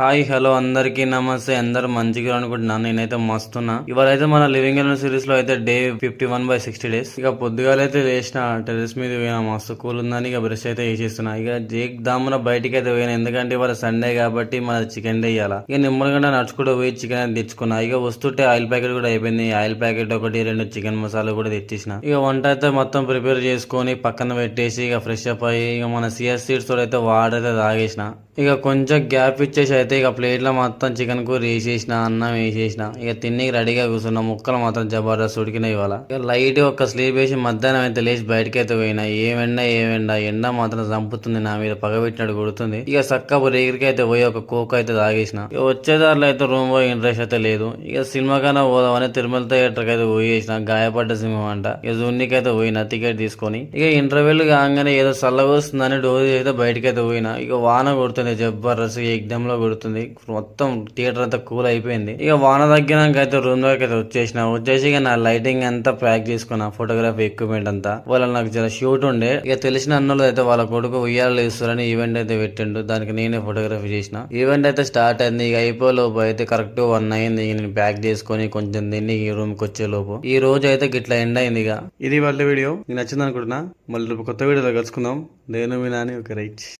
Hi hello అందరికీ నమస్తే. అందరూ మంచిగా అనుకుంటున్నాను. నేనైతే మస్తున్నా. ఇవాళ అయితే మన లివింగ్ ఎలిమెంట్ సిరీస్ లో అయితే డే 51/60 డేస్. ఇక పొద్దుగాలైతే లేచిన టెరెస్ మీద పోయినా, మస్తు కూల్ ఉందని ఇక బ్రష్ అయితే వేసేస్తున్నా. ఇక జేక్ దామున బయటికి అయితే పోయినా, ఎందుకంటే ఇవాళ సండే కాబట్టి మన చికెన్ డే ఇవ్వాలా. ఇక నిమ్మలంగా నడుచుకుంటూ పోయి చికెన్ అయితే తెచ్చుకున్నా. ఇక వస్తుంటే ఆయిల్ ప్యాకెట్ కూడా అయిపోయింది. ఆయిల్ ప్యాకెట్ ఒకటి రెండు చికెన్ మసాలా కూడా తెచ్చేసిన. ఇక వంట అయితే మొత్తం ప్రిపేర్ చేసుకొని పక్కన పెట్టేసి ఇక ఫ్రెష్ అప్ అయ్యి ఇక మన సిఎస్ సీడ్స్ తో అయితే వాటర్ అయితే తాగేసిన. ఇక కొంచెం గ్యాప్ ఇచ్చేసి అయితే ఇక ప్లేట్లో మొత్తం చికెన్ కూర వేసేసిన, అన్నం వేసేసిన. ఇక తిన్నికి రెడీగా కూర్చున్న. ముక్కలు మాత్రం జబర్దస్త్ ఉడికినాయి ఇవాళ. ఇక లైట్ ఒక స్లీప్ వేసి మధ్యాహ్నం అయితే లేచి బయటకి అయితే పోయినా. ఏమెండ ఎండ మాత్రం చంపుతుంది, నా మీద పగబెట్టినట్టు కొడుతుంది. ఇక చక్క రేగిరికి అయితే పోయి ఒక కోక్ అయితే తాగేసిన. ఇక వచ్చేదారిలో అయితే రూమ్ పోయి ఇంట్రెస్ట్ అయితే లేదు. ఇక సినిమా కన్నా పోదామని తిరుమల థియేటర్ అయితే పోయేసిన. గాయపడ్డ సినిమా అంట. ఇక జూనికి అయితే పోయినా టికెట్ తీసుకొని. ఇక ఇంటర్వెల్ కాగానే ఏదో చల్లగా వస్తుందని డోర్ అయితే బయటకి అయితే పోయినా. ఇక వాన కొడుతుంది జబర్దస్త్, ఎగ్జామ్ లో కొడుతుంది. మొత్తం థియేటర్ అంతా కూల్ అయిపోయింది. ఇక వాన తగ్గినాక అయితే రూమ్ లోకి అయితే వచ్చేసి ఇక నా లైటింగ్ అంతా ప్యాక్ చేసుకున్నా, ఫోటోగ్రఫీ ఎక్విప్మెంట్ అంతా. వాళ్ళ నాకు చాలా షూట్ ఉండే. ఇక తెలిసిన అన్నలు అయితే వాళ్ళ కొడుకు ఉయ్యాలు ఇస్తారని ఈవెంట్ అయితే పెట్టిండు. దానికి నేనే ఫోటోగ్రఫీ చేసిన. ఈవెంట్ అయితే స్టార్ట్ అయింది. ఇక అయిపోలోపు అయితే కరెక్ట్ 1 అయింది. నేను ప్యాక్ చేసుకొని కొంచెం తిని ఈ రూమ్ కి వచ్చే లోపు ఈ రోజు అయితే గిట్లా ఎండ్ అయింది. ఇక ఇది వాళ్ళ వీడియో. నీకు నచ్చింది అనుకుంటున్నా. మళ్ళీ కొత్త వీడియోలో కలుసుకుందాం. నేను మీ నాని ఒక రైట్.